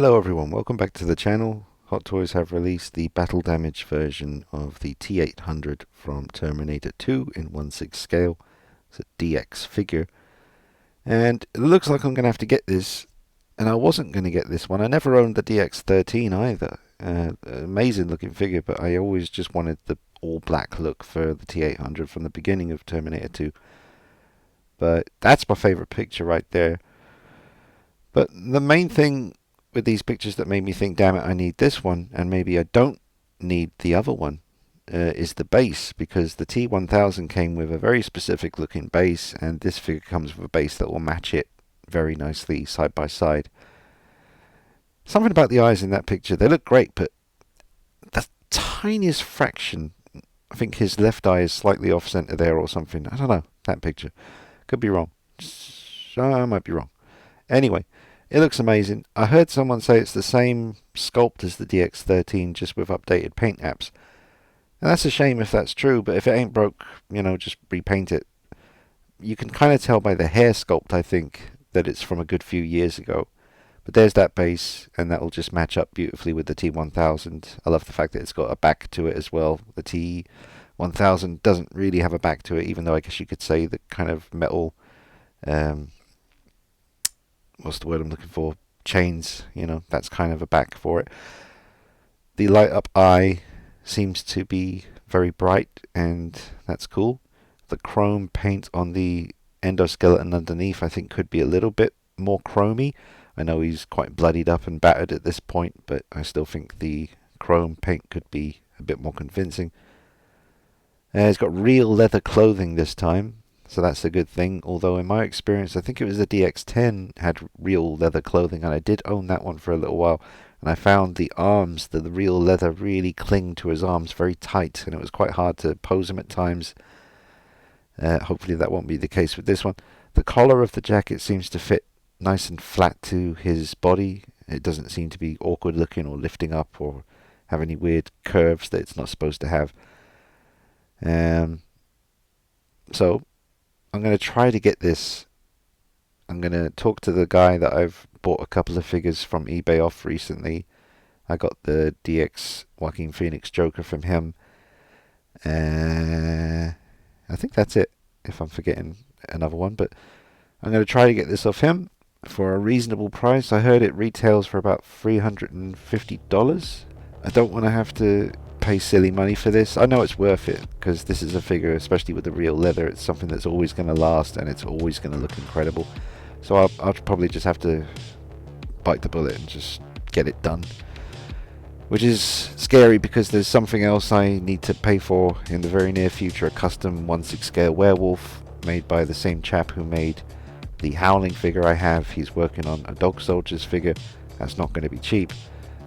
Hello everyone, welcome back to the channel. Hot Toys have released the battle damage version of the T800 from Terminator 2 in 1/6 scale. It's a DX figure. And it looks like I'm going to have to get this. And I wasn't going to get this one. I never owned the DX13 either. Amazing looking figure, but I always just wanted the all black look for the T800 from the beginning of Terminator 2. But that's my favorite picture right there. But the main thing with these pictures that made me think, damn it, I need this one, and maybe I don't need the other one, is the base, because the T1000 came with a very specific looking base, and this figure comes with a base that will match it very nicely side by side. Something about the eyes in that picture, they look great, but the tiniest fraction, I think his left eye is slightly off center there or something. I don't know, that picture. Could be wrong. I might be wrong. Anyway, it looks amazing. I heard someone say it's the same sculpt as the DX13, just with updated paint apps. And that's a shame if that's true, but if it ain't broke, just repaint it. You can kind of tell by the hair sculpt, I think, that it's from a good few years ago. But there's that base, and that'll just match up beautifully with the T1000. I love the fact that it's got a back to it as well. The T1000 doesn't really have a back to it, even though I guess you could say the kind of metal... what's the word I'm looking for? Chains, that's kind of a back for it. The light up eye seems to be very bright, and that's cool. The chrome paint on the endoskeleton underneath, I think, could be a little bit more chromy. I know he's quite bloodied up and battered at this point, but I still think the chrome paint could be a bit more convincing. He's got real leather clothing this time, so that's a good thing. Although in my experience, I think it was the DX10 had real leather clothing, and I did own that one for a little while. And I found the arms, the real leather, really cling to his arms very tight, and it was quite hard to pose him at times. Hopefully that won't be the case with this one. The collar of the jacket seems to fit nice and flat to his body. It doesn't seem to be awkward looking or lifting up or have any weird curves that it's not supposed to have. So I'm going to try to get this. I'm going to talk to the guy that I've bought a couple of figures from eBay off recently. I got the DX Joaquin Phoenix Joker from him. I think that's it, if I'm forgetting another one. But I'm going to try to get this off him for a reasonable price. I heard it retails for about $350. I don't want to have to pay silly money for this. I know it's worth it, because this is a figure, especially with the real leather, it's something that's always going to last, and it's always going to look incredible. So I'll probably just have to bite the bullet and just get it done, which is scary because there's something else I need to pay for in the very near future, a custom 1/6 scale werewolf made by the same chap who made the Howling figure I have. He's working on a Dog Soldiers figure. That's not going to be cheap.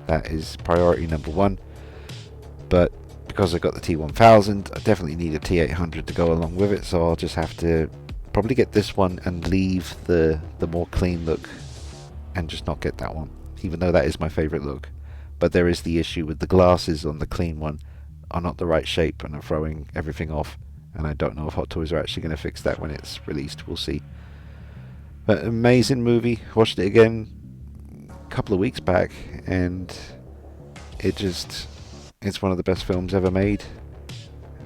That is priority number one. But because I got the T1000, I definitely need a T800 to go along with it, so I'll just have to probably get this one and leave the more clean look and just not get that one, even though that is my favorite look. But there is the issue with the glasses on the clean one are not the right shape and are throwing everything off, and I don't know if Hot Toys are actually going to fix that when it's released. We'll see. But amazing movie. Watched it again a couple of weeks back, and it's one of the best films ever made.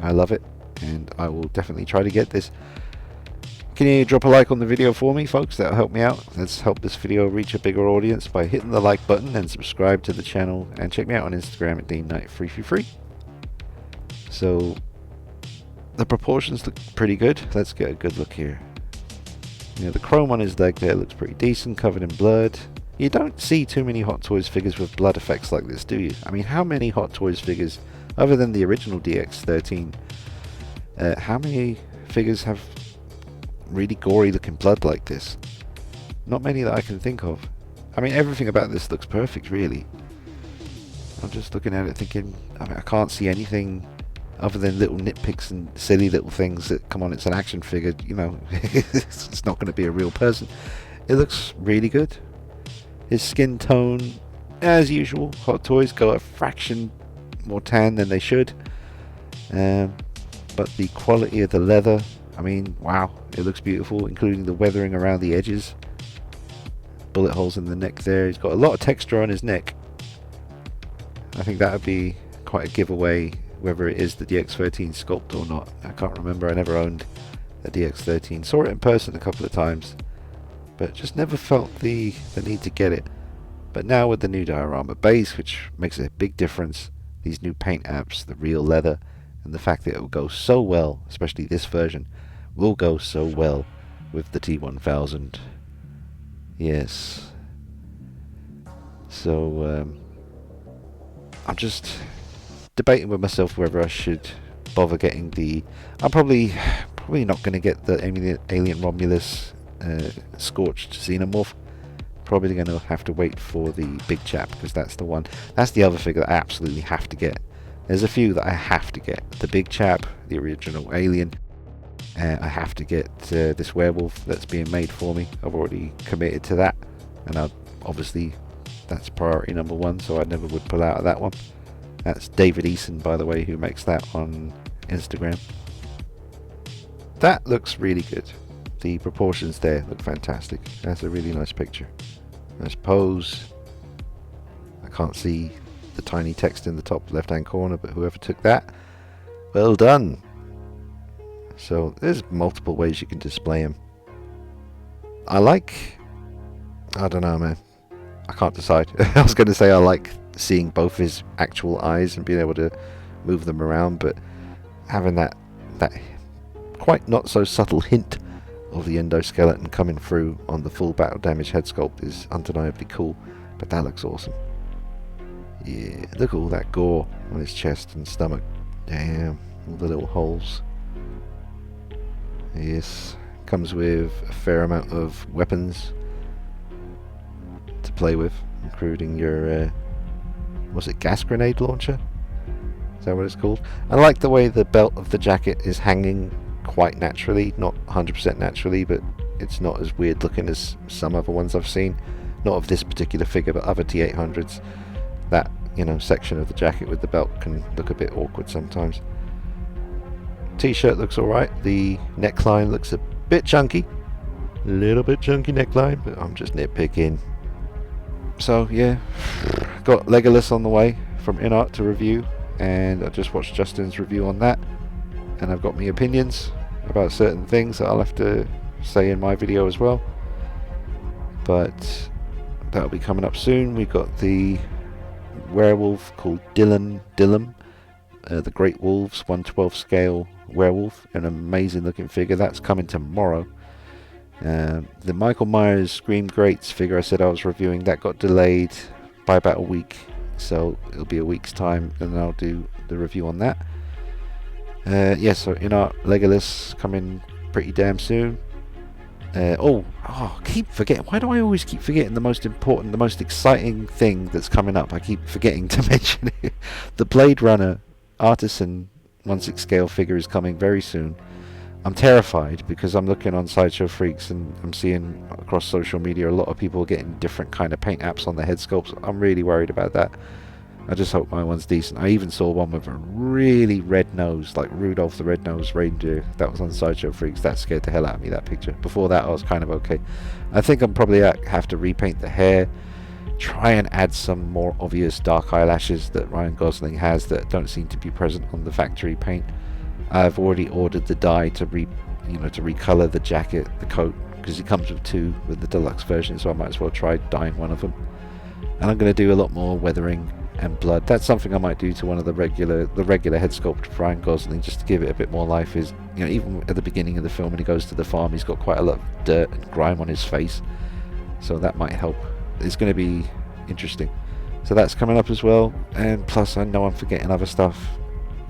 I love it, and I will definitely try to get this. Can you drop a like on the video for me, folks? That'll help me out. Let's help this video reach a bigger audience by hitting the like button and subscribe to the channel, and check me out on Instagram at DeanKnight333. So the proportions look pretty good. Let's get a good look here. The chrome on his leg there looks pretty decent, covered in blood. You don't see too many Hot Toys figures with blood effects like this, do you? I mean, how many Hot Toys figures, other than the original DX13, how many figures have really gory looking blood like this? Not many that I can think of. I mean, everything about this looks perfect, really. I'm just looking at it thinking, I can't see anything other than little nitpicks and silly little things that, come on, it's an action figure, it's not going to be a real person. It looks really good. His skin tone, as usual, Hot Toys go a fraction more tan than they should. But the quality of the leather, I mean, wow, it looks beautiful, including the weathering around the edges. bullet holes in the neck there. He's got a lot of texture on his neck. I think that would be quite a giveaway whether it is the DX13 sculpt or not. I can't remember. I never owned a DX13. Saw it in person a couple of times, but just never felt the need to get it. But now with the new diorama base, which makes a big difference, these new paint apps, the real leather, and the fact that it will go so well, especially this version, will go so well with the T1000. Yes. So I'm just debating with myself whether I should bother getting the... I'm probably not going to get the Alien Romulus Scorched Xenomorph. Probably going to have to wait for the big chap, because that's the one. That's the other figure that I absolutely have to get. There's a few that I have to get. The big chap, the original Alien. I have to get this werewolf that's being made for me. I've already committed to that, and obviously that's priority number one, so I never would pull out of that one. That's David Eason, by the way, who makes that on Instagram. That looks really good. The proportions there look fantastic. That's a really nice picture. Nice pose. I can't see the tiny text in the top left hand corner, but whoever took that, well done. So there's multiple ways you can display him. I don't know, man. I can't decide. I was going to say I like seeing both his actual eyes and being able to move them around, but having that quite not so subtle hint of the endoskeleton coming through on the full battle damage head sculpt is undeniably cool. But that looks awesome. Yeah, look at all that gore on his chest and stomach. Damn, all the little holes. Yes, comes with a fair amount of weapons to play with, including your was it gas grenade launcher? Is that what it's called? I like the way the belt of the jacket is hanging quite naturally, not 100% naturally, but it's not as weird looking as some other ones I've seen. Not of this particular figure, but other T800s. That, section of the jacket with the belt can look a bit awkward sometimes. T-shirt looks alright. The neckline looks a bit chunky. A little bit chunky neckline, but I'm just nitpicking. So yeah, got Legolas on the way from InArt to review, and I just watched Justin's review on that, and I've got my opinions about certain things that I'll have to say in my video as well, but that'll be coming up soon. We've got the werewolf called Dylan, the Great Wolves 1/12 scale werewolf, an amazing looking figure. That's coming tomorrow. The Michael Myers Scream Greats figure I said I was reviewing, that got delayed by about a week, so it'll be a week's time and I'll do the review on that. So Legolas coming pretty damn soon. Keep forgetting. Why do I always keep forgetting the most important, the most exciting thing that's coming up? I keep forgetting to mention it. The Blade Runner Artisan 1/6 scale figure is coming very soon. I'm terrified because I'm looking on Sideshow Freaks and I'm seeing across social media a lot of people getting different kind of paint apps on their head sculpts. I'm really worried about that. I just hope my one's decent. I even saw one with a really red nose, like Rudolph the Red-Nosed Reindeer. That was on Sideshow Freaks. That scared the hell out of me, that picture. Before that, I was kind of okay. I think I'm probably have to repaint the hair, try and add some more obvious dark eyelashes that Ryan Gosling has that don't seem to be present on the factory paint. I've already ordered the dye to recolor the jacket, the coat, because it comes with two with the deluxe version, so I might as well try dyeing one of them. And I'm going to do a lot more weathering and blood. That's something I might do to one of the regular head sculpt of Ryan Gosling, just to give it a bit more life. Is even at the beginning of the film when he goes to the farm, he's got quite a lot of dirt and grime on his face, so that might help. It's going to be interesting. So that's coming up as well, and plus I know I'm forgetting other stuff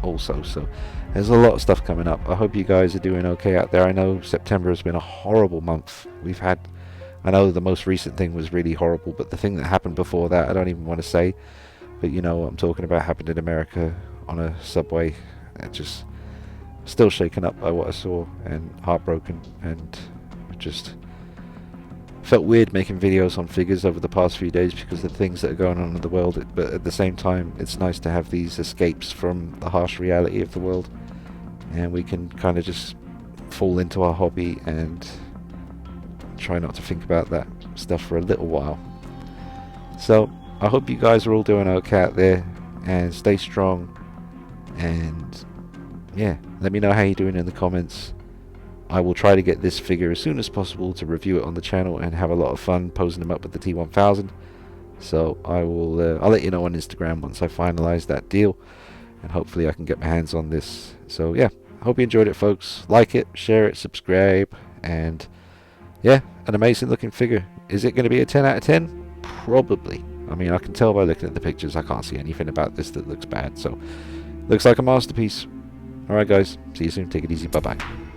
also, so there's a lot of stuff coming up. I hope you guys are doing okay out there. I know September has been a horrible month. I know the most recent thing was really horrible, but the thing that happened before that I don't even want to say, but you know what I'm talking about, happened in America on a subway. It just still shaken up by what I saw and heartbroken, and just felt weird making videos on figures over the past few days because of the things that are going on in the world, but at the same time it's nice to have these escapes from the harsh reality of the world, and we can kind of just fall into our hobby and try not to think about that stuff for a little while. So I hope you guys are all doing okay out there, and stay strong. And yeah, let me know how you're doing in the comments. I will try to get this figure as soon as possible to review it on the channel and have a lot of fun posing them up with the T1000. So I'll let you know on Instagram once I finalize that deal, and hopefully I can get my hands on this. So yeah, I hope you enjoyed it, folks. Like it, share it, subscribe, and yeah, an amazing looking figure. Is it going to be a 10 out of 10? Probably. I mean, I can tell by looking at the pictures, I can't see anything about this that looks bad. So looks like a masterpiece. Alright guys, see you soon. Take it easy. Bye bye.